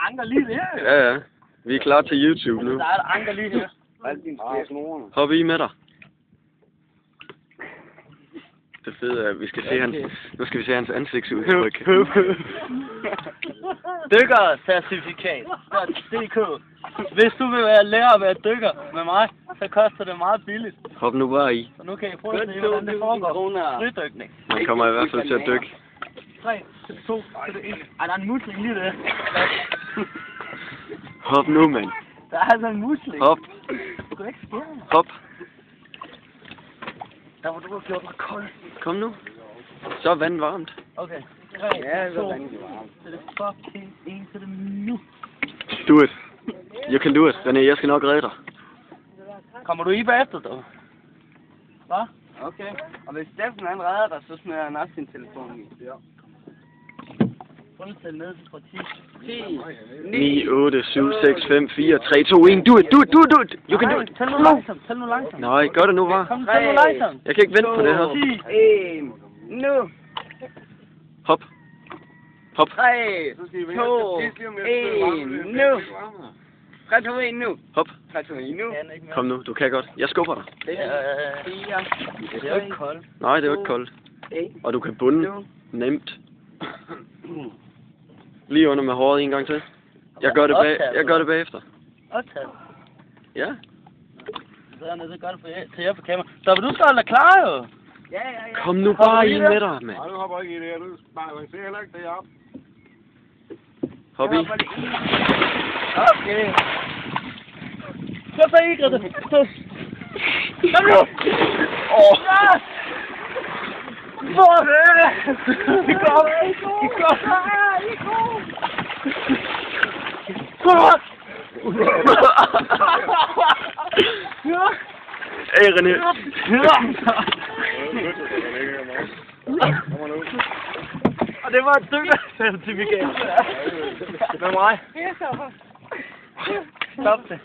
anker lige der. Ja. Vi er klar til YouTube nu. Der er et anker lige her. Hop i med dig. Det fede er, at vi skal se hans, nu skal vi se hans ansigtsudtryk. Dykkercertifikat. DK. Hvis du vil være lærer at være dykker med mig, så koster det meget billigt. Hop nu bare i. Så nu kan I prøve at se, hvordan det foregår. Frydykning. Man kommer i hvert fald til at dykke. 3 til 2 til 1. Ej, der er en musling lige der. Hop nu, mand. Der er altså en musling. Hop. Du kan ikke skære mig. Hop. Der var du har gjort mig kold. Kom nu. Så er vandet varmt. Okay. 3, 2, til det fucking 1 til det nu. Do it. You can do it. René, jeg skal nok redde dig. Kommer du i bagefter, dog? Hvad? Okay. Og hvis Steffen han redder dig, så smider han også sin telefon i. Ja. Fuldstændig ned fra 10. 9, 8, 7, 6, 5, 4, 3, 2, 1. Do it. Do it. Do it. Do it. You can do it. Tæl nu langsomt. Tæl nu langsomt. Nej, gør det nu, var. Kom, tæl nu langsomt. Jeg kan ikke vente på det her. 1. Nu. Hop. Hop. 3, 2, 1. Nu. 3, 2, 1 nu. Hop. 3, 2, 1 nu. Kom nu, du kan godt. Jeg skubber dig. Det er jo ikke koldt. Nej, det er jo ikke koldt. Og du kan bunde nemt. Lige under med håret en gang til. Jeg gør det bagefter. Optaget. Ja. Så er det godt til jer på kamera. Så vil du skal holde dig klar, jo? Ja. Kom nu bare i med dig, mand. Nej, du hopper ikke i det. Du balancerer heller ikke det op. Hop i. Okay. Så i, Grete. Kom nu! Hvor er det? Vi går! Hey, René. Og det var et dykkercertifikat. Med mig. Stop det.